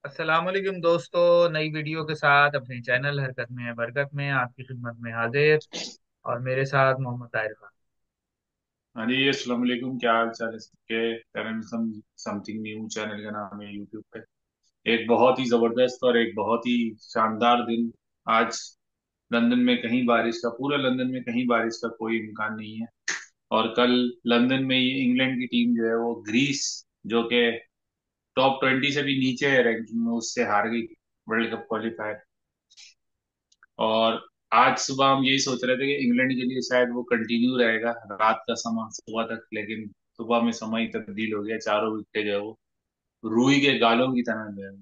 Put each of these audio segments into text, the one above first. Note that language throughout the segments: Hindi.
अस्सलाम वालेकुम दोस्तों। नई वीडियो के साथ अपने चैनल हरकत में है बरकत में आपकी खिदमत में हाजिर। और मेरे साथ मोहम्मद ताहिर खान। हाँ जी, अस्सलाम वालेकुम। क्या हाल चाल है सबके? चैनल समथिंग न्यू चैनल का नाम है यूट्यूब पे। एक बहुत ही जबरदस्त और एक बहुत ही शानदार दिन आज। लंदन में कहीं बारिश का, पूरा लंदन में कहीं बारिश का कोई इम्कान नहीं है। और कल लंदन में ये इंग्लैंड की टीम जो है वो ग्रीस, जो कि टॉप 20 से भी नीचे है रैंकिंग में, उससे हार गई वर्ल्ड कप क्वालिफायर। और आज सुबह हम यही सोच रहे थे कि इंग्लैंड के लिए शायद वो कंटिन्यू रहेगा रात का समय सुबह तक, लेकिन सुबह में समय ही तब्दील हो गया। चारों विकेट जो है वो रूई के गालों की तरह जो है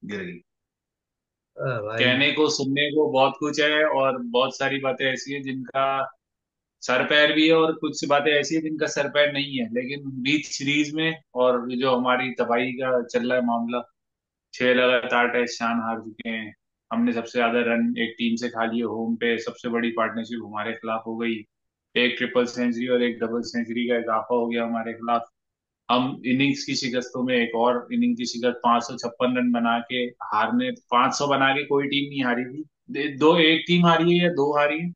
गिर गई। भाई। कहने को सुनने को बहुत कुछ है और बहुत सारी बातें ऐसी है जिनका सर पैर भी है, और कुछ बातें ऐसी है जिनका सर पैर नहीं है। लेकिन बीच सीरीज में और ये जो हमारी तबाही का चल रहा है मामला, 6 लगातार टेस्ट शान हार चुके हैं। हमने सबसे ज्यादा रन एक टीम से खा लिए होम पे, सबसे बड़ी पार्टनरशिप हमारे खिलाफ हो गई। एक ट्रिपल सेंचुरी और एक डबल सेंचुरी का इजाफा हो गया हमारे खिलाफ। हम इनिंग्स की शिकस्तों में एक और इनिंग की शिकस्त, 556 रन बना के हारने, 500 बना के कोई टीम नहीं हारी थी। दो, एक टीम हारी है या दो हारी है,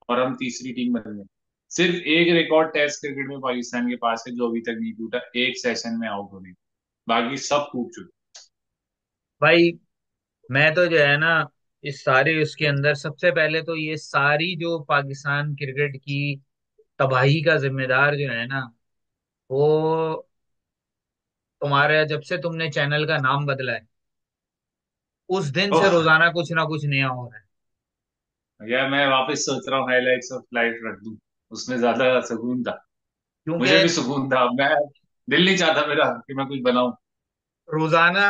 और हम तीसरी टीम बन गए। सिर्फ एक रिकॉर्ड टेस्ट क्रिकेट में पाकिस्तान के पास है जो अभी तक नहीं टूटा, एक सेशन में आउट होने। बाकी सब टूट चुके। भाई मैं तो जो है ना, इस सारे उसके अंदर सबसे पहले तो ये सारी जो पाकिस्तान क्रिकेट की तबाही का जिम्मेदार जो है ना, वो तुम्हारे जब से तुमने चैनल का नाम बदला है उस दिन से ओह रोजाना कुछ ना कुछ नया हो रहा है। यार, मैं वापस सोच रहा हूँ हाइलाइट्स ऑफ लाइफ रख दूं। उसमें ज्यादा सुकून था। क्योंकि मुझे भी सुकून था। मैं दिल नहीं चाहता मेरा कि मैं कुछ बनाऊं। रोजाना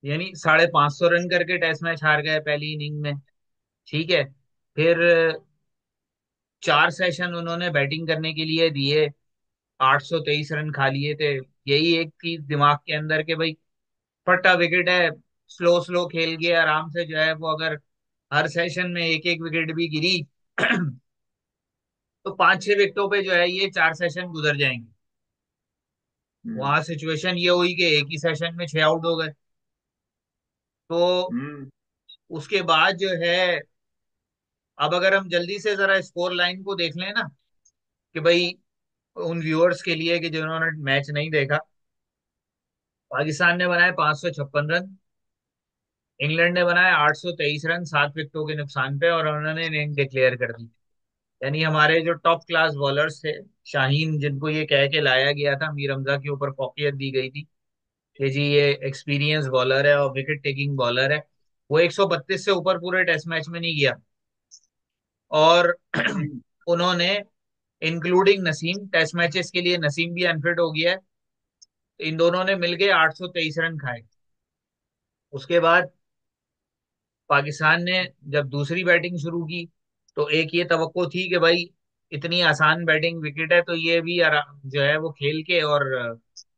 यानी 550 रन करके टेस्ट मैच हार गए पहली इनिंग में। ठीक है। फिर 4 सेशन उन्होंने बैटिंग करने के लिए दिए, 823 रन खा लिए थे। यही एक चीज दिमाग के अंदर के भाई, फटा विकेट है, स्लो स्लो खेल के आराम से जो है वो अगर हर सेशन में एक एक विकेट भी गिरी तो 5-6 विकेटों पे जो है ये 4 सेशन गुजर जाएंगे। हम्म। वहां सिचुएशन ये हुई कि एक ही सेशन में 6 आउट हो गए। तो हम्म। उसके बाद जो है, अब अगर हम जल्दी से जरा स्कोर लाइन को देख लें ना, कि भाई उन व्यूअर्स के लिए कि जिन्होंने मैच नहीं देखा, पाकिस्तान ने बनाए 556 रन, इंग्लैंड ने बनाए 823 रन 7 विकेटों के नुकसान पे, और उन्होंने इनिंग डिक्लेयर कर दी। यानी हमारे जो टॉप क्लास बॉलर्स थे, शाहीन जिनको ये कह के लाया गया था, मीर हमजा के ऊपर फौकियत दी गई थी कि जी ये एक्सपीरियंस बॉलर है और विकेट टेकिंग बॉलर है, वो 132 से ऊपर पूरे टेस्ट मैच में नहीं गया। और हम्म। उन्होंने, इंक्लूडिंग नसीम, टेस्ट मैचेस के लिए नसीम भी अनफिट हो गया है, तो इन दोनों ने मिलके 823 रन खाए। उसके बाद पाकिस्तान ने जब दूसरी बैटिंग शुरू की, तो एक ये तवक्को थी कि भाई इतनी आसान बैटिंग विकेट है तो ये भी जो है वो खेल के और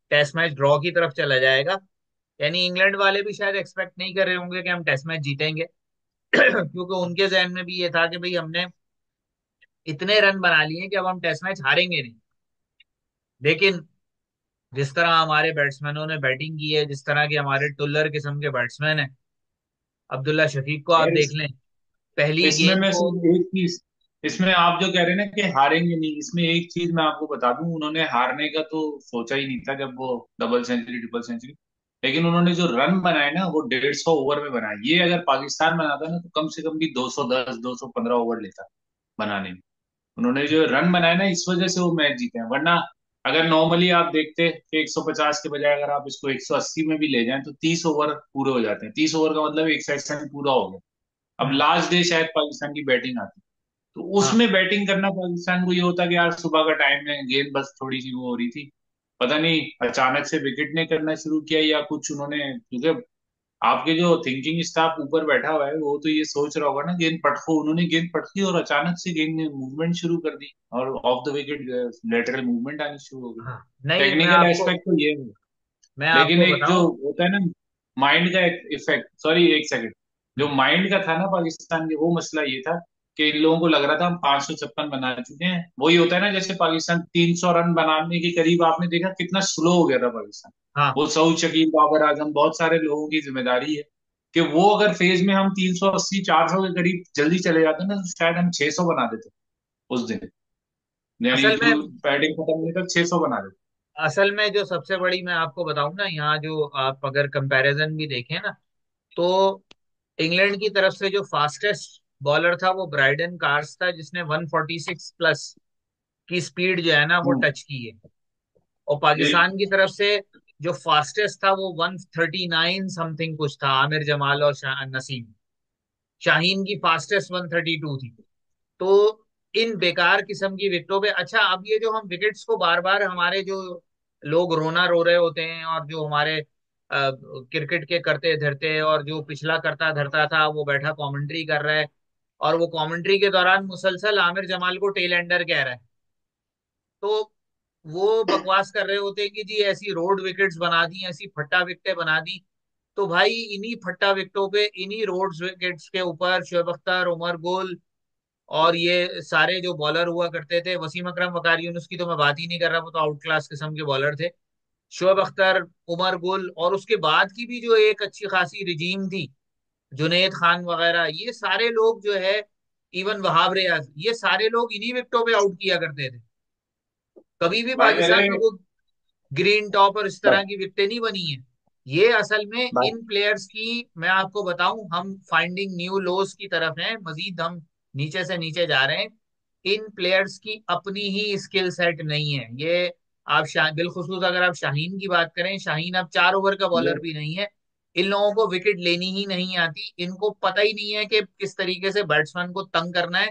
टेस्ट मैच ड्रॉ की तरफ चला जाएगा। यानी इंग्लैंड वाले भी शायद एक्सपेक्ट नहीं कर रहे होंगे कि हम टेस्ट मैच जीतेंगे क्योंकि उनके जहन में भी ये था कि भाई हमने इतने रन बना लिए कि अब हम टेस्ट मैच हारेंगे नहीं। लेकिन जिस तरह हमारे बैट्समैनों ने बैटिंग की है, जिस तरह के हमारे टुल्लर किस्म के बैट्समैन हैं, अब्दुल्ला शफीक को आप यार, देख लें, पहली इसमें गेंद मैं को। सिर्फ एक चीज, इसमें आप जो कह रहे हैं ना कि हारेंगे नहीं, इसमें एक चीज मैं आपको बता दूं, उन्होंने हारने का तो सोचा ही नहीं था जब वो डबल सेंचुरी ट्रिपल सेंचुरी। लेकिन उन्होंने जो रन बनाए ना वो 150 ओवर में बनाए। ये अगर पाकिस्तान बनाता ना तो कम से कम भी 210 215 ओवर लेता बनाने में। उन्होंने जो रन बनाए ना, इस वजह से वो मैच जीते हैं। वरना अगर नॉर्मली आप देखते कि 150 के बजाय अगर आप इसको 180 में भी ले जाएं तो 30 ओवर पूरे हो जाते हैं। 30 ओवर का मतलब एक सेशन पूरा हो गया। अब हम्म। लास्ट डे शायद पाकिस्तान की बैटिंग आती, तो हाँ। उसमें बैटिंग करना पाकिस्तान को ये होता कि यार सुबह का टाइम है, गेंद बस थोड़ी सी वो हो रही थी। पता नहीं अचानक से विकेट ने करना शुरू किया या कुछ उन्होंने, क्योंकि आपके जो थिंकिंग स्टाफ ऊपर बैठा हुआ है वो तो ये सोच रहा होगा ना गेंद पटको, उन्होंने गेंद पटकी और अचानक से गेंद ने मूवमेंट शुरू कर दी और of the wicket lateral movement आनी शुरू हो गई। हाँ। नहीं, टेक्निकल एस्पेक्ट तो ये है। मैं लेकिन आपको एक जो बताऊं। होता है ना माइंड का इफेक्ट, सॉरी एक सेकंड, जो हम्म। माइंड का था ना पाकिस्तान के, वो मसला ये था कि इन लोगों को लग रहा था हम 556 बना चुके हैं। वही होता है ना, जैसे पाकिस्तान 300 रन बनाने के करीब, आपने देखा कितना स्लो हो गया था पाकिस्तान। हाँ। वो सऊद, शकील, बाबर आजम, बहुत सारे लोगों की जिम्मेदारी है कि वो अगर फेज में हम 380 400 के करीब जल्दी चले जाते ना, तो शायद हम 600 बना देते उस दिन। यानी असल जो में बैटिंग खत्म होने तक 600 बना देते। असल में जो सबसे बड़ी मैं आपको बताऊं ना, यहाँ जो आप अगर कंपैरिजन भी देखें ना, तो इंग्लैंड की तरफ से जो फास्टेस्ट बॉलर था वो ब्राइडन कार्स था, जिसने 146 प्लस की स्पीड जो है ना वो हम्म। टच की है। और पाकिस्तान की तरफ से जो फास्टेस्ट था वो 139 समथिंग कुछ था, आमिर जमाल और नसीम। शाहीन की फास्टेस्ट 132 थी। तो इन बेकार किस्म की विकेटों पे, अच्छा अब ये जो हम विकेट्स को बार बार, हमारे जो लोग रोना रो रहे होते हैं, और जो हमारे क्रिकेट के करते धरते, और जो पिछला करता धरता था वो बैठा कमेंट्री कर रहा है, और वो कमेंट्री के दौरान मुसलसल आमिर जमाल को टेल एंडर कह रहा है। तो वो बकवास कर रहे होते हैं कि जी ऐसी रोड विकेट्स बना दी, ऐसी फट्टा विकेटें बना दी। तो भाई इन्हीं फट्टा विकेटों पे, इन्हीं रोड विकेट्स के ऊपर शोएब अख्तर, उमर गुल, और ये सारे जो बॉलर हुआ करते थे, वसीम अकरम वकार यूनुस की तो मैं बात ही नहीं कर रहा, वो तो आउट क्लास किस्म के बॉलर थे। शोएब अख्तर, उमर गुल, और उसके बाद की भी जो एक अच्छी खासी रिजीम थी, जुनेद खान वगैरह, ये सारे लोग जो है, इवन वहाब रियाज, ये सारे लोग इन्हीं विकेटों पे आउट किया करते थे। कभी भी भाई मेरे पाकिस्तान में कोई ग्रीन टॉप और इस तरह की विकेटें नहीं बनी है। ये असल में भाई इन प्लेयर्स की, मैं आपको बताऊं, हम फाइंडिंग न्यू लोस की तरफ हैं, मजीद हम नीचे से नीचे जा रहे हैं। इन प्लेयर्स की अपनी ही स्किल सेट नहीं है ये। आप बिलखुसूस अगर आप शाहीन की बात करें, शाहीन अब 4 ओवर का ये बॉलर भी नहीं है। इन लोगों को विकेट लेनी ही नहीं आती, इनको पता ही नहीं है कि किस तरीके से बैट्समैन को तंग करना है।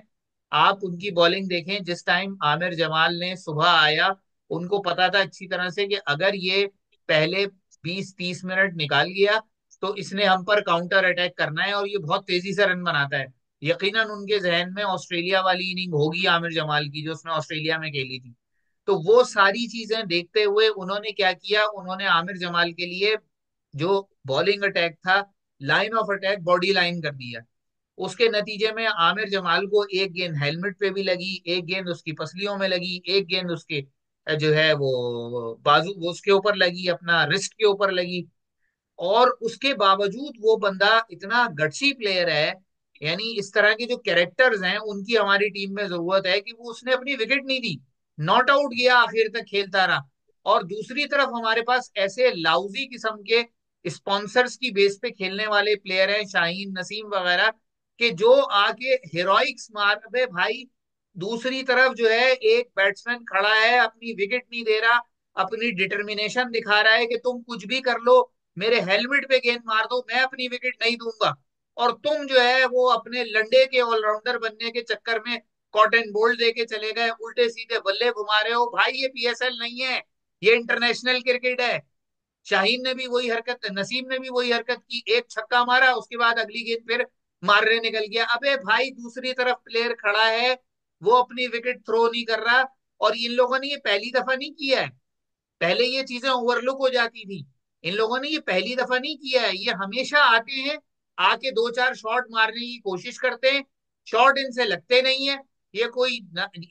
आप उनकी बॉलिंग देखें, जिस टाइम आमिर जमाल ने सुबह आया, उनको पता था अच्छी तरह से कि अगर ये पहले 20-30 मिनट निकाल गया तो इसने हम पर काउंटर अटैक करना है, और ये बहुत तेजी से रन बनाता है। यकीनन उनके जहन में ऑस्ट्रेलिया वाली इनिंग होगी आमिर जमाल की, जो उसने ऑस्ट्रेलिया में खेली थी। तो वो सारी चीजें देखते हुए उन्होंने क्या किया, उन्होंने आमिर जमाल के लिए जो बॉलिंग अटैक था, line of attack body line कर दिया। उसके नतीजे में आमिर जमाल को एक गेंद हेलमेट पे भी लगी, एक गेंद उसकी पसलियों में लगी, एक गेंद उसके जो है वो बाजू, वो उसके ऊपर लगी, अपना रिस्ट के ऊपर लगी। और उसके बावजूद वो बंदा इतना गट्सी प्लेयर है। यानी इस तरह के जो कैरेक्टर्स हैं उनकी हमारी टीम में जरूरत है, कि वो उसने अपनी विकेट नहीं दी, नॉट आउट गया, आखिर तक खेलता रहा। और दूसरी तरफ हमारे पास ऐसे लाउजी किस्म के स्पॉन्सर्स की बेस पे खेलने वाले प्लेयर हैं, शाहीन, नसीम वगैरह, कि जो आके हेरोइक्स मार बे भाई। दूसरी तरफ जो है एक बैट्समैन खड़ा है, अपनी विकेट नहीं दे रहा, अपनी डिटर्मिनेशन दिखा रहा है कि तुम कुछ भी कर लो, मेरे हेलमेट पे गेंद मार दो, मैं अपनी विकेट नहीं दूंगा। और तुम जो है वो अपने लंडे के ऑलराउंडर बनने के चक्कर में कॉटन बोल्ट दे के चले गए, उल्टे सीधे बल्ले घुमा रहे हो भाई। ये पीएसएल नहीं है, ये इंटरनेशनल क्रिकेट है। शाहीन ने भी वही हरकत, नसीम ने भी वही हरकत की, एक छक्का मारा, उसके बाद अगली गेंद फिर मारने निकल गया। अबे भाई दूसरी तरफ प्लेयर खड़ा है, वो अपनी विकेट थ्रो नहीं कर रहा। और इन लोगों ने ये पहली दफा नहीं किया है, पहले ये चीजें ओवरलुक हो जाती थी। इन लोगों ने ये पहली दफा नहीं किया है, ये हमेशा आते हैं, आके दो चार शॉट मारने की कोशिश करते हैं, शॉट इनसे लगते नहीं है। ये कोई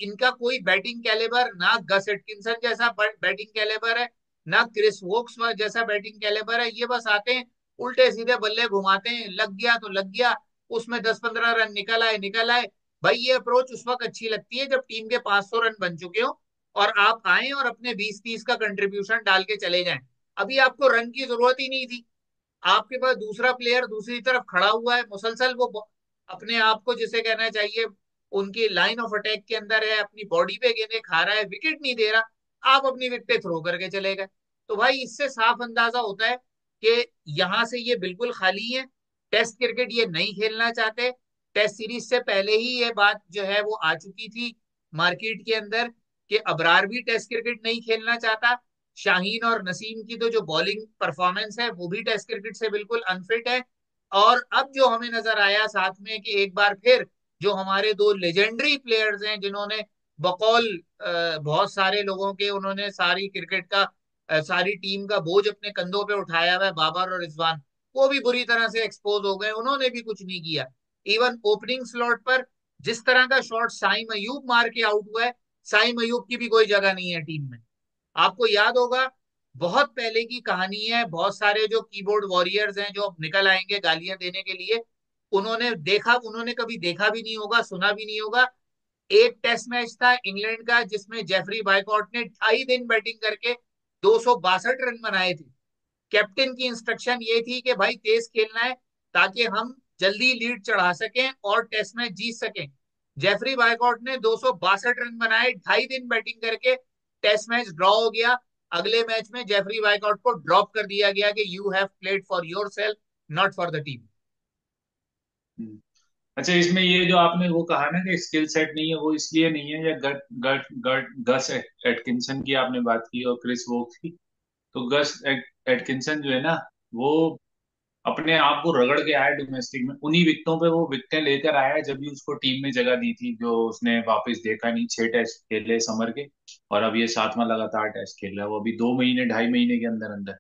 इनका कोई बैटिंग कैलिबर ना गस एटकिंसन जैसा बैटिंग कैलिबर है, ना क्रिस वोक्स जैसा बैटिंग कैलिबर है। ये बस आते हैं, उल्टे सीधे बल्ले घुमाते हैं, लग गया तो लग गया, उसमें 10-15 रन निकल आए निकल आए। भाई ये अप्रोच उस वक्त अच्छी लगती है जब टीम के 500 रन बन चुके हो, और आप आए और अपने 20-30 का कंट्रीब्यूशन डाल के चले जाएं। अभी आपको रन की जरूरत ही नहीं थी, आपके पास दूसरा प्लेयर दूसरी तरफ खड़ा हुआ है, मुसलसल वो अपने आप को जिसे कहना चाहिए उनकी लाइन ऑफ अटैक के अंदर है, अपनी बॉडी पे गेंदें खा रहा है, विकेट नहीं दे रहा, आप अपनी विकेटें थ्रो करके चले गए। तो भाई इससे साफ अंदाजा होता है कि यहां से ये बिल्कुल खाली है, टेस्ट क्रिकेट ये नहीं खेलना चाहते। टेस्ट सीरीज से पहले ही ये बात जो है वो आ चुकी थी मार्केट के अंदर, कि अबरार भी टेस्ट क्रिकेट नहीं खेलना चाहता। शाहीन और नसीम की तो जो बॉलिंग परफॉर्मेंस है वो भी टेस्ट क्रिकेट से बिल्कुल अनफिट है। और अब जो हमें नजर आया साथ में कि एक बार फिर जो हमारे दो लेजेंडरी प्लेयर्स हैं, जिन्होंने बकौल बहुत सारे लोगों के, उन्होंने सारी क्रिकेट का सारी टीम का बोझ अपने कंधों पे उठाया हुआ है, बाबर और रिजवान, वो भी बुरी तरह से एक्सपोज हो गए, उन्होंने भी कुछ नहीं किया। इवन ओपनिंग स्लॉट पर जिस तरह का शॉट साई मयूब मार के आउट हुआ है, साई मयूब की भी कोई जगह नहीं है टीम में। आपको याद होगा, बहुत पहले की कहानी है, बहुत सारे जो कीबोर्ड वॉरियर्स हैं जो अब निकल आएंगे गालियां देने के लिए, उन्होंने कभी देखा भी नहीं होगा, सुना भी नहीं होगा। एक टेस्ट मैच था इंग्लैंड का जिसमें जेफरी बायकॉट ने 2.5 दिन बैटिंग करके 262 रन बनाए थे। कैप्टन की इंस्ट्रक्शन ये थी कि भाई तेज खेलना है, ताकि हम जल्दी लीड चढ़ा सकें और टेस्ट मैच जीत सकें। जेफरी बायकॉट ने 262 रन बनाए 2.5 दिन बैटिंग करके। टेस्ट मैच ड्रॉ हो गया। अगले मैच में जेफरी बायकॉट को ड्रॉप कर दिया गया कि you have played for yourself, not for the team. Hmm. अच्छा, इसमें ये जो आपने वो कहा ना कि स्किल सेट नहीं है, वो इसलिए नहीं है, या गट गट गट गस एटकिंसन की आपने बात की और क्रिस वोक्स की। तो एटकिंसन जो है ना, वो अपने आप को रगड़ के आया डोमेस्टिक में, उन्हीं विकटों पे वो विकटें लेकर आया जब भी उसको टीम में जगह दी थी, जो उसने वापस देखा नहीं। 6 टेस्ट खेले समर के, और अब ये 7वां लगातार टेस्ट खेल रहा है वो, अभी 2 महीने 2.5 महीने के अंदर अंदर।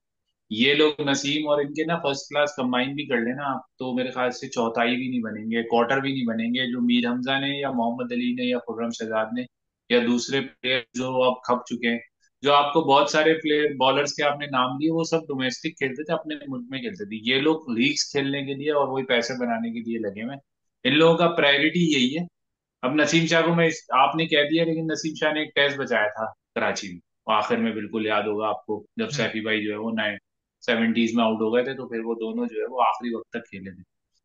ये लोग नसीम और इनके ना फर्स्ट क्लास कंबाइन भी कर लेना आप, तो मेरे ख्याल से चौथाई भी नहीं बनेंगे, क्वार्टर भी नहीं बनेंगे, जो मीर हमजा ने या मोहम्मद अली ने या खुर्रम शहजाद ने या दूसरे प्लेयर जो अब खप चुके हैं। जो आपको बहुत सारे प्लेयर बॉलर्स के आपने नाम लिए, वो सब डोमेस्टिक खेलते थे, अपने मुल्क में खेलते थे। ये लोग लीग्स खेलने के लिए और वही पैसे बनाने के लिए लगे हुए हैं। इन लोगों का प्रायोरिटी यही है। अब नसीम शाह को आपने कह दिया, लेकिन नसीम शाह ने एक टेस्ट बचाया था कराची में, वो आखिर में, बिल्कुल याद होगा आपको, जब हम्म। सैफी भाई जो है वो 70s में आउट हो गए थे, तो फिर वो दोनों जो है वो आखिरी वक्त तक खेले थे।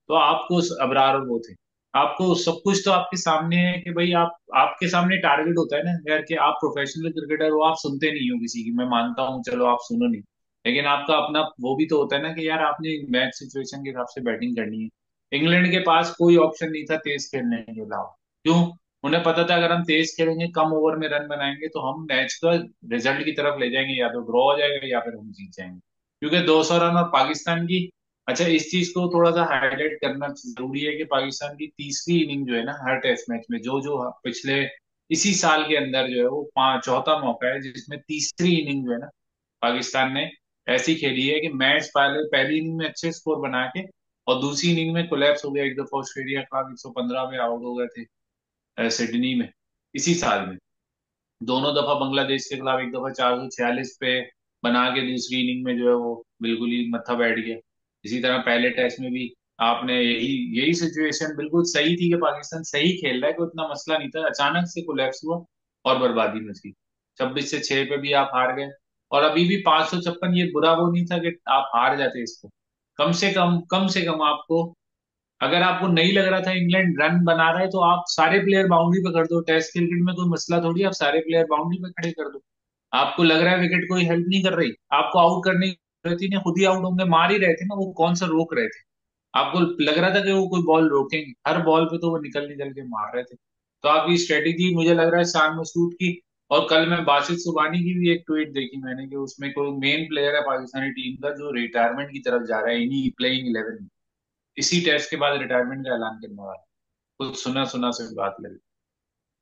तो आपको अबरार और वो थे, आपको सब कुछ तो आपके सामने है कि भाई आप, आपके सामने टारगेट होता है ना यार, कि आप प्रोफेशनल क्रिकेटर हो, आप सुनते नहीं हो किसी की, मैं मानता हूँ, चलो आप सुनो नहीं, लेकिन आपका अपना वो भी तो होता है ना कि यार आपने मैच सिचुएशन के हिसाब से बैटिंग करनी है। इंग्लैंड के पास कोई ऑप्शन नहीं था तेज खेलने के अलावा। क्यों? उन्हें पता था अगर हम तेज खेलेंगे, कम ओवर में रन बनाएंगे, तो हम मैच का रिजल्ट की तरफ ले जाएंगे, या तो ड्रॉ हो जाएगा या फिर हम जीत जाएंगे। क्योंकि 200 रन और पाकिस्तान की, अच्छा इस चीज को थोड़ा सा हाईलाइट करना जरूरी है कि पाकिस्तान की तीसरी इनिंग जो है ना हर टेस्ट मैच में, जो जो पिछले इसी साल के अंदर जो है वो चौथा मौका है जिसमें तीसरी इनिंग जो है ना पाकिस्तान ने ऐसी खेली है कि मैच पहले पहली इनिंग में अच्छे स्कोर बना के, और दूसरी इनिंग में कोलैप्स हो गया एक दफा, ऑस्ट्रेलिया का 115 में आउट हो गए थे सिडनी में इसी साल में। दोनों दफा बांग्लादेश के खिलाफ, एक दफा 446 पे बना के दूसरी इनिंग में जो है वो बिल्कुल ही मत्था बैठ गया। इसी तरह पहले टेस्ट में भी आपने यही यही सिचुएशन बिल्कुल सही थी कि पाकिस्तान सही खेल रहा है, कोई इतना मसला नहीं था, अचानक से कोलैप्स हुआ और बर्बादी मच गई। 26 से 6 पे भी आप हार गए, और अभी भी 556, ये बुरा वो नहीं था कि आप हार जाते इसको। कम से कम आपको, अगर आपको नहीं लग रहा था इंग्लैंड रन बना रहा है, तो आप सारे प्लेयर बाउंड्री पे कर दो। टेस्ट क्रिकेट में कोई मसला थोड़ी है, आप सारे प्लेयर बाउंड्री पे खड़े कर दो। आपको लग रहा है विकेट कोई हेल्प नहीं कर रही, आपको आउट करने की जरूरत ही नहीं, खुद ही आउट होंगे, मार ही रहे थे ना, वो कौन सा रोक रहे थे। आपको लग रहा था कि वो कोई बॉल रोकेंगे? हर बॉल पे तो वो निकल निकल के मार रहे थे। तो आपकी स्ट्रेटेजी मुझे लग रहा है शान मसूद की, और कल मैं बासित सुबहानी की भी एक ट्वीट देखी मैंने, कि उसमें कोई मेन प्लेयर है पाकिस्तानी टीम का जो रिटायरमेंट की तरफ जा रहा है इन्हीं प्लेइंग 11 में, इसी टेस्ट के बाद रिटायरमेंट का ऐलान करने वाला है। कुछ सुना सुना से बात लगी।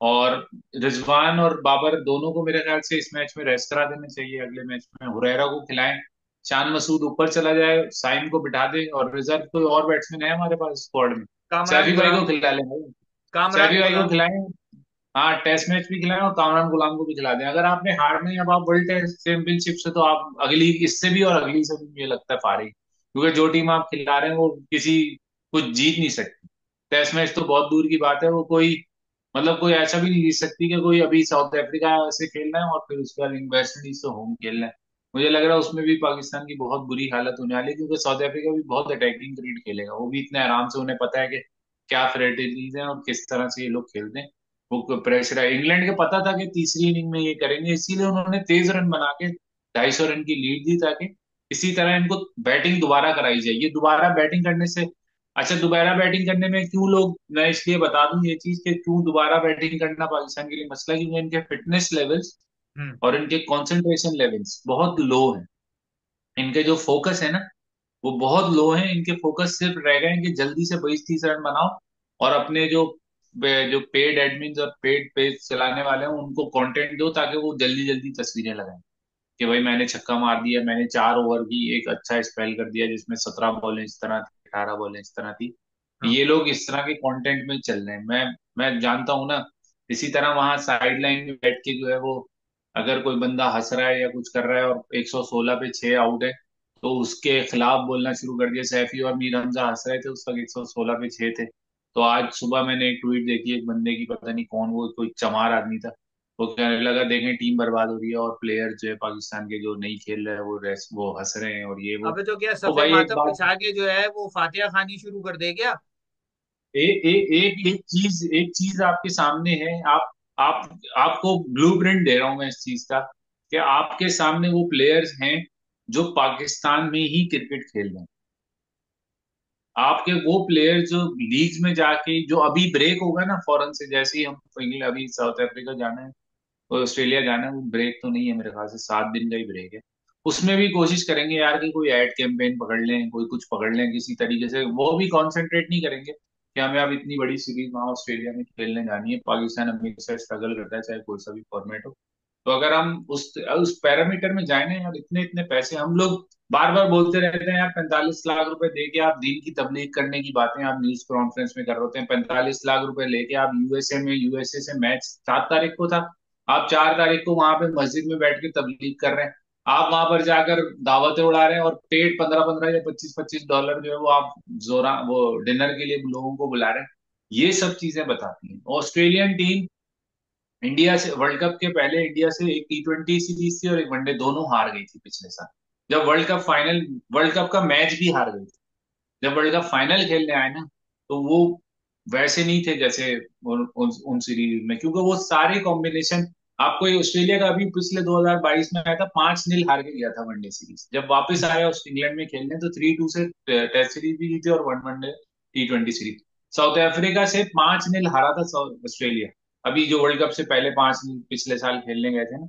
और रिजवान और बाबर दोनों को मेरे ख्याल से इस मैच में रेस्ट करा देना चाहिए, अगले मैच में हुरैरा को खिलाएं, चांद मसूद ऊपर चला जाए, साइम को बिठा दे, और रिजर्व कोई और बैट्समैन है हमारे पास स्क्वाड में, कामरान सैफी भाई को गुलाम। खिला लें भाई, कामरान सैफी भाई को गुलाम। खिलाएं। हाँ, टेस्ट मैच भी खिलाएं और कामरान गुलाम को भी खिला दें। अगर आपने हारना है अब आप वर्ल्ड टेस्ट चैंपियनशिप से, तो आप अगली इससे भी और अगली से भी मुझे लगता है फारी, क्योंकि जो टीम आप खिला रहे हैं वो किसी कुछ जीत नहीं सकती। टेस्ट मैच तो बहुत दूर की बात है, वो कोई मतलब कोई ऐसा भी नहीं जीत सकती कि कोई अभी साउथ अफ्रीका से खेलना है और फिर उसके बाद वेस्ट इंडीज से होम खेलना है। मुझे लग रहा है उसमें भी पाकिस्तान की बहुत बुरी हालत होने वाली है, क्योंकि साउथ अफ्रीका भी बहुत अटैकिंग क्रिकेट खेलेगा, वो भी इतने आराम से, उन्हें पता है कि क्या स्ट्रेटेजीज हैं और किस तरह से ये लोग खेलते हैं। वो प्रेशर है, इंग्लैंड को पता था कि तीसरी इनिंग में ये करेंगे, इसीलिए उन्होंने तेज रन बना के 250 रन की लीड दी, ताकि इसी तरह इनको बैटिंग दोबारा कराई जाए। ये दोबारा बैटिंग करने से, अच्छा दोबारा बैटिंग करने में क्यों लोग, मैं इसलिए बता दूं ये चीज कि क्यों दोबारा बैटिंग करना पाकिस्तान के लिए मसला, क्योंकि इनके फिटनेस लेवल्स हम्म। और इनके कंसंट्रेशन लेवल्स बहुत लो हैं। इनके जो फोकस है ना वो बहुत लो है, इनके फोकस सिर्फ रह गए हैं कि जल्दी से 22-30 रन बनाओ, और अपने जो पेड एडमिन और पेड पेज चलाने वाले हैं उनको कंटेंट दो, ताकि वो जल्दी जल्दी तस्वीरें लगाएं कि भाई मैंने छक्का मार दिया, मैंने 4 ओवर की एक अच्छा स्पेल कर दिया जिसमें 17 बॉलें इस तरह थी, 18 बॉलें इस तरह थी। हाँ। ये लोग इस तरह के कंटेंट में चल रहे हैं। मैं मैं जानता हूँ ना। इसी तरह वहां साइड लाइन में बैठ के जो है वो, अगर कोई बंदा हंस रहा है या कुछ कर रहा है और 116 पे 6 आउट है, तो उसके खिलाफ बोलना शुरू कर दिया। सैफी और मीर हमजा हंस रहे थे, उस वक्त 116 पे 6 थे। तो आज सुबह मैंने एक ट्वीट देखी एक बंदे की, पता नहीं कौन, वो कोई चमार आदमी था। वो कहने लगा देखें टीम बर्बाद हो रही है और प्लेयर जो है पाकिस्तान के जो नहीं खेल रहे हैं वो हंस रहे हैं और ये वो। अबे तो क्या तो सफे भाई एक मातम बात, बिछा के जो है वो फातिहा खानी शुरू कर दे क्या? एक चीज आपके सामने है। आप आपको ब्लूप्रिंट दे रहा हूं मैं इस चीज का, कि आपके सामने वो प्लेयर्स हैं जो पाकिस्तान में ही क्रिकेट खेल रहे हैं। आपके वो प्लेयर जो लीग में जाके, जो अभी ब्रेक होगा ना फॉरन से, जैसे ही हम इंग्लैंड अभी साउथ अफ्रीका जाना है और ऑस्ट्रेलिया जाना है, वो ब्रेक तो नहीं है मेरे ख्याल से, 7 दिन का ही ब्रेक है। उसमें भी कोशिश करेंगे यार कि कोई एड कैंपेन पकड़ लें, कोई कुछ पकड़ लें किसी तरीके से। वो भी कंसंट्रेट नहीं करेंगे कि हमें अब इतनी बड़ी सीरीज वहां ऑस्ट्रेलिया में खेलने जानी है। पाकिस्तान हमेशा स्ट्रगल करता है चाहे कोई सा भी फॉर्मेट हो। तो अगर हम उस पैरामीटर में जाए ना यार, इतने इतने पैसे हम लोग बार बार बोलते रहते हैं यार, 45 लाख रुपए दे के आप दीन की तबलीग करने की बातें आप न्यूज कॉन्फ्रेंस में कर रहे होते हैं। 45 लाख रुपए लेके आप यूएसए में, यूएसए से मैच 7 तारीख को था, आप 4 तारीख को वहां पे मस्जिद में बैठ के तबलीग कर रहे हैं। आप वहां पर जाकर दावतें उड़ा रहे हैं और पेड 15-15 या 25-25 डॉलर जो है वो आप जोरा वो डिनर के लिए लोगों को बुला रहे हैं। ये सब चीजें बताती हैं। ऑस्ट्रेलियन टीम इंडिया से वर्ल्ड कप के पहले इंडिया से एक T20 सीरीज थी और एक वनडे, दोनों हार गई थी पिछले साल। जब वर्ल्ड कप का मैच भी हार गई थी। जब वर्ल्ड कप फाइनल खेलने आए ना, तो वो वैसे नहीं थे जैसे उन सीरीज में, क्योंकि वो सारे कॉम्बिनेशन। आपको ये ऑस्ट्रेलिया का अभी पिछले 2022 में आया था, 5-0 हार के गया था वनडे सीरीज। जब वापस आया उस इंग्लैंड में खेलने तो 3-2 से टेस्ट सीरीज भी जीती और one one day T20 series. South Africa से 5-0 हारा था ऑस्ट्रेलिया। अभी जो वर्ल्ड कप से पहले 5-0 पिछले साल खेलने गए थे ना,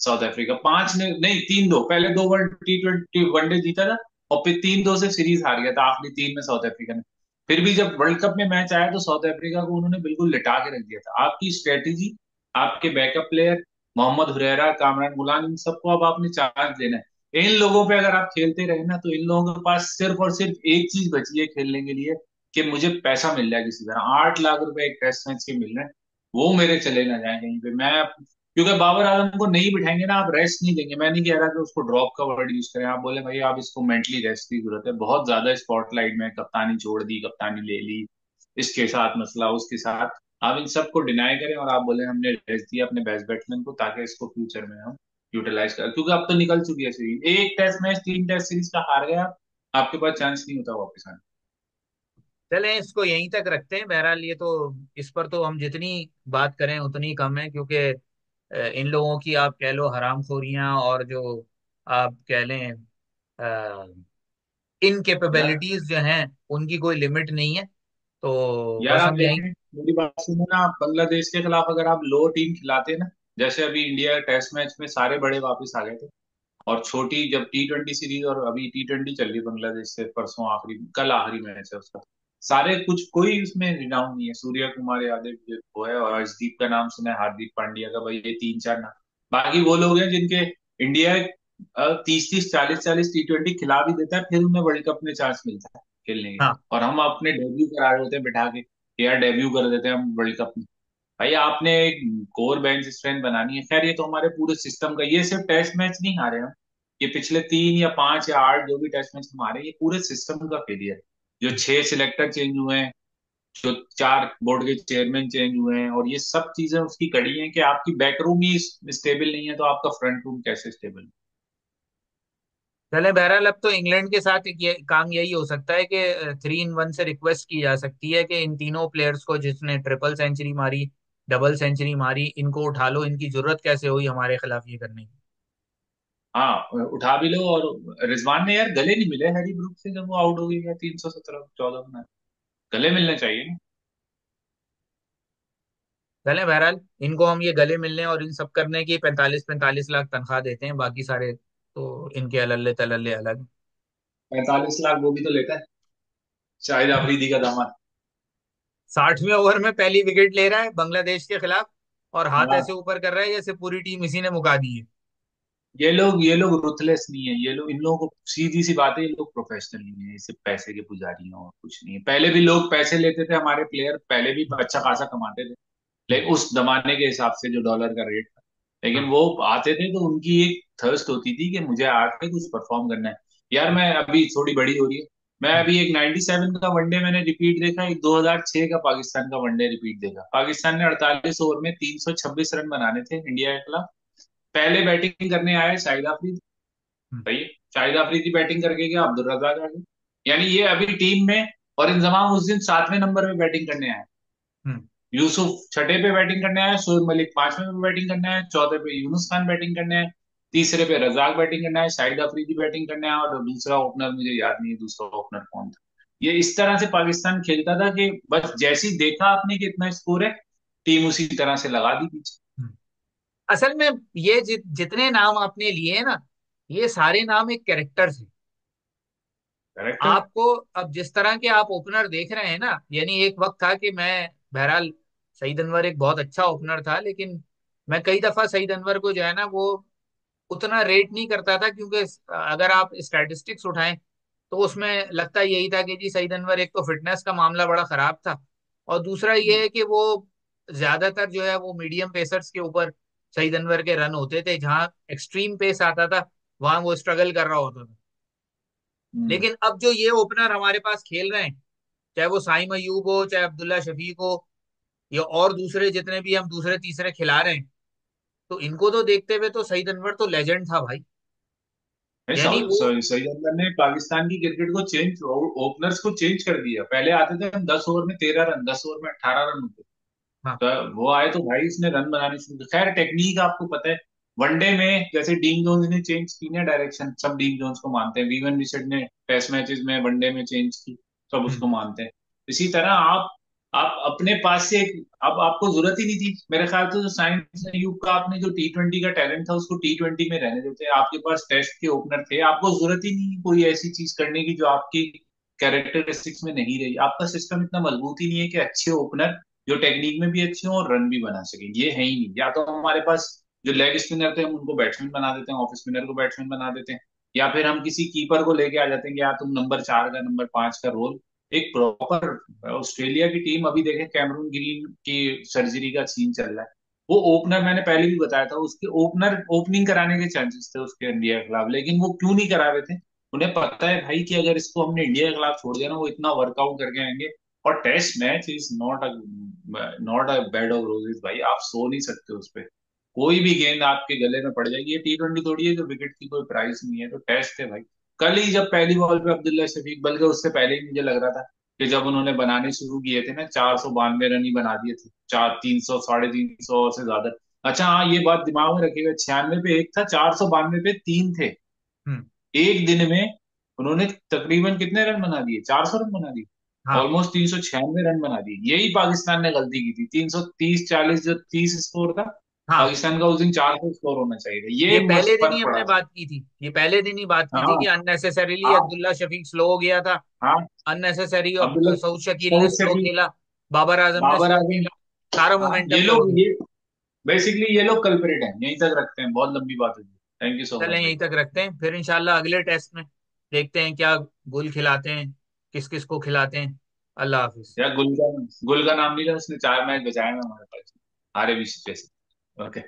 साउथ अफ्रीका 5-0 नहीं 3-2, पहले दो वर्ल्ड T20 वनडे जीता था और फिर 3-2 से सीरीज हार गया था आखिरी 3 में साउथ अफ्रीका ने। फिर भी जब वर्ल्ड कप में मैच आया तो साउथ अफ्रीका को उन्होंने बिल्कुल लिटा के रख दिया था। आपकी स्ट्रेटेजी, आपके बैकअप प्लेयर मोहम्मद हुरैरा, कामरान गुलाम, इन सबको अब आपने चार्ज देना है। इन लोगों पे अगर आप खेलते रहे ना, तो इन लोगों के पास सिर्फ और सिर्फ एक चीज बची है खेलने के लिए, कि मुझे पैसा मिल जाए किसी तरह। 8 लाख रुपए एक टेस्ट मैच के मिल रहे हैं, वो मेरे चले ना जाए कहीं पे। मैं, क्योंकि बाबर आजम को नहीं बिठाएंगे ना, आप रेस्ट नहीं देंगे। मैं नहीं कह रहा कि उसको ड्रॉप का वर्ड यूज करें, आप बोले भाई आप इसको मेंटली रेस्ट की जरूरत है, बहुत ज्यादा स्पॉटलाइट में, कप्तानी छोड़ दी, कप्तानी ले ली, इसके साथ मसला, उसके साथ। आप इन सबको डिनाई करें और आप बोले हमने रेस्ट दिया अपने बेस्ट बैट्समैन को, ताकि इसको फ्यूचर में हम यूटिलाइज करें। क्योंकि अब तो निकल चुकी है सीरीज, एक टेस्ट मैच 3 टेस्ट सीरीज का हार गया, आपके पास चांस नहीं होता वापस आने। चलें इसको यहीं तक रखते हैं। बहरहाल ये तो, इस पर तो हम जितनी बात करें उतनी कम है, क्योंकि इन लोगों की आप कह लो हरामखोरियां, और जो आप कह लें यार इनकेपेबिलिटीज जो हैं, उनकी कोई लिमिट नहीं है। तो यार बस आप हम यहीं। देखें, मेरी बात सुनो ना, आप बांग्लादेश के खिलाफ अगर आप लो टीम खिलाते ना, जैसे अभी इंडिया टेस्ट मैच में सारे बड़े वापस आ गए थे, और छोटी जब T20 सीरीज, और अभी T20 चल रही है बांग्लादेश से, परसों आखिरी, कल आखिरी मैच है उसका। सारे कुछ कोई उसमें रिनाउंड नहीं है। सूर्य कुमार यादव जो वो है, और अर्शदीप का नाम सुना है, हार्दिक पांड्या का, भाई ये 3-4 नाम। बाकी वो लोग हैं जिनके इंडिया 30-30 40-40 T20 खिला भी देता है, फिर उन्हें वर्ल्ड कप में चांस मिलता है खेलने के। हाँ, और हम अपने डेब्यू करा रहे होते हैं बिठा के, कि यार डेब्यू कर देते हैं हम वर्ल्ड कप में। भाई आपने एक कोर बेंच स्ट्रेंथ बनानी है। खैर ये तो हमारे पूरे सिस्टम का, ये सिर्फ टेस्ट मैच नहीं हारे हम, ये पिछले 3 या 5 या 8 जो भी टेस्ट मैच हमारे, ये पूरे सिस्टम का फेलियर। जो 6 सिलेक्टर चेंज हुए हैं, जो 4 बोर्ड के चेयरमैन चेंज हुए हैं, और ये सब चीजें उसकी कड़ी हैं कि आपकी बैकरूम ही स्टेबल नहीं है, तो आपका फ्रंट रूम कैसे स्टेबल। चले बहरहाल अब तो इंग्लैंड के साथ एक ये काम यही हो सकता है कि 3-1 से रिक्वेस्ट की जा सकती है कि इन तीनों प्लेयर्स को, जिसने ट्रिपल सेंचुरी मारी, डबल सेंचुरी मारी, इनको उठा लो। इनकी जरूरत कैसे हुई हमारे खिलाफ ये करने की? हाँ उठा भी लो। और रिजवान ने यार गले नहीं मिले हैरी ब्रूक से जब वो आउट हो गई है 317 14 में, गले मिलने चाहिए ना। चले बहरहाल इनको हम ये गले मिलने और इन सब करने की 45-45 लाख तनख्वाह देते हैं, बाकी सारे तो इनके अलल्ले तलल्ले अलग। 45 लाख वो भी तो लेता है, शाहिद अफरीदी का दामाद। 60वें ओवर में पहली विकेट ले रहा है बांग्लादेश के खिलाफ, और हाथ ऐसे हाँ ऊपर कर रहा है जैसे पूरी टीम इसी ने मुका दी है। ये लोग रुथलेस नहीं है, ये लोग, इन लोगों को सीधी सी बात है, ये लोग प्रोफेशनल नहीं है, ये सिर्फ पैसे के पुजारी हैं और कुछ नहीं है। पहले भी लोग पैसे लेते थे, हमारे प्लेयर पहले भी अच्छा खासा कमाते थे, हम्म, लेकिन उस जमाने के हिसाब से जो डॉलर का रेट था। लेकिन हाँ, वो आते थे तो उनकी एक थर्स्ट होती थी कि मुझे आके कुछ परफॉर्म करना है। यार मैं अभी थोड़ी बड़ी हो रही है, मैं हम्म, अभी एक 97 का वनडे मैंने रिपीट देखा, एक 2006 का पाकिस्तान का वनडे रिपीट देखा। पाकिस्तान ने 48 ओवर में 326 रन बनाने थे इंडिया के खिलाफ। पहले बैटिंग करने आए शाहिद अफरीदी। हम्म, भाई शाहिद अफरीदी बैटिंग करके गया, अब्दुल रज्जाक आ गए। यानी ये अभी टीम में, और इंजमाम उस दिन 7वें नंबर पे बैटिंग करने आए। हम्म, यूसुफ छठे पे बैटिंग करने आया, शोएब मलिक 5वें पे बैटिंग करने आया, चौथे पे यूनुस खान बैटिंग करने आए, तीसरे पे रजाक बैटिंग करने आया, शाहिद अफरीदी बैटिंग करने आया, और दूसरा ओपनर मुझे याद नहीं है दूसरा ओपनर कौन था। ये इस तरह से पाकिस्तान खेलता था कि बस जैसी देखा आपने कि इतना स्कोर है, टीम उसी तरह से लगा दी पीछे। हम्म। असल में ये जितने नाम आपने लिए हैं ना, ये सारे नाम एक कैरेक्टर से। करेक्ट है। आपको अब जिस तरह के आप ओपनर देख रहे हैं ना, यानी एक वक्त था कि मैं, बहरहाल, सईद अनवर एक बहुत अच्छा ओपनर था, लेकिन मैं कई दफा सईद अनवर को जो है ना वो उतना रेट नहीं करता था, क्योंकि अगर आप स्टैटिस्टिक्स उठाएं तो उसमें लगता यही था कि जी सईद अनवर, एक तो फिटनेस का मामला बड़ा खराब था, और दूसरा ये है कि वो ज्यादातर जो है वो मीडियम पेसर्स के ऊपर सईद अनवर के रन होते थे, जहां एक्सट्रीम पेस आता था वहां वो स्ट्रगल कर रहा होता था। हम्म। लेकिन अब जो ये ओपनर हमारे पास खेल रहे हैं, चाहे वो साइम अयूब हो, चाहे अब्दुल्ला शफीक हो, या और दूसरे जितने भी हम दूसरे तीसरे खिला रहे हैं, तो इनको तो देखते हुए तो सईद अनवर तो लेजेंड था भाई। भाई यानी वो, सईद अनवर ने पाकिस्तान की क्रिकेट को चेंज, ओपनर्स को चेंज कर दिया। पहले आते थे हम 10 ओवर में 13 रन, 10 ओवर में 18 रन होते। हाँ, तो वो आए तो भाई इसने रन बनाने शुरू किए। खैर टेक्निक आपको पता है, वनडे में जैसे डीन जोन्स ने चेंज की ना डायरेक्शन, सब डीन जोन्स को मानते हैं। वीवन रिचर्ड ने टेस्ट मैचेस में वनडे में चेंज की, सब हम्म, उसको मानते हैं। इसी तरह आप अपने पास से अब आपको जरूरत ही नहीं थी मेरे ख्याल से, जो साइंस अयूब का आपने जो T20 का टैलेंट था उसको T20 में रहने देते। आपके पास टेस्ट के ओपनर थे, आपको जरूरत ही नहीं कोई ऐसी चीज करने की जो आपकी कैरेक्टरिस्टिक्स में नहीं रही। आपका सिस्टम इतना मजबूत ही नहीं है कि अच्छे ओपनर जो टेक्निक में भी अच्छे हों और रन भी बना सके, ये है ही नहीं। या तो हमारे पास जो लेग स्पिनर थे हम उनको बैट्समैन बना देते हैं, ऑफ स्पिनर को बैट्समैन बना देते हैं, या फिर हम किसी कीपर को लेके आ जाते हैं कि यार तुम नंबर 4 का नंबर 5 का रोल, एक प्रॉपर। ऑस्ट्रेलिया की टीम अभी देखें, कैमरून ग्रीन की सर्जरी का सीन चल रहा है। वो ओपनर मैंने पहले भी बताया था, उसके ओपनर ओपनिंग कराने के चांसेस थे उसके इंडिया के खिलाफ, लेकिन वो क्यों नहीं करा रहे थे? उन्हें पता है भाई कि अगर इसको हमने इंडिया के खिलाफ छोड़ दिया ना, वो इतना वर्कआउट करके आएंगे। और test match is not a bed of roses भाई, आप सो नहीं सकते उस पर। कोई भी गेंद आपके गले में पड़ जाएगी। ये T20 थोड़ी है जो विकेट की कोई प्राइस नहीं है, तो टेस्ट है भाई। कल ही जब पहली बॉल पे अब्दुल्ला शफीक, बल्कि उससे पहले ही मुझे लग रहा था कि जब उन्होंने बनाने शुरू किए थे ना, 492 रन ही बना दिए थे, 4 300 350 से ज्यादा। अच्छा हाँ, ये बात दिमाग में रखिएगा, 96 पे एक था, 492 पे तीन थे। हम्म, एक दिन में उन्होंने तकरीबन कितने रन बना दिए? 400 रन बना दिए। हाँ, ऑलमोस्ट 396 रन बना दिए। यही पाकिस्तान ने गलती की थी। 330-40 जो 30 स्कोर था, हाँ। पाकिस्तान का उस दिन 400 स्कोर होना चाहिए था। ये ये पहले मस्त दिन ही फर्क हमने पड़ा था। बात की थी, ये पहले दिन ही बात की थी हाँ। कि अननेसेसरीली आप। अब्दुल्ला शफीक स्लो हो गया था। हाँ। अननेसेसरी अब्दुल्ला, सऊद शकील ने सऊद स्लो शकील, खेला, बाबर आजम ने बाबर स्लो आजम। खेला, सारा हाँ ये मोमेंटम तोड़ लोग, दिया। ये बेसिकली ये लोग कल्प्रिट हैं। यहीं तक रखते हैं, बहुत लंबी बात होगी। थैंक यू सो चलें मच भाई। यहीं तक रखते हैं, फिर इंशाल्लाह अगले टेस्ट में देखते हैं क्या गुल खिलाते हैं, किस किस को खिलाते हैं। अल्लाह हाफिज। यार गुल का नाम नहीं था, उसने 4 मैच बचाए हैं हमारे पास, हारे भी जैसे। ओके।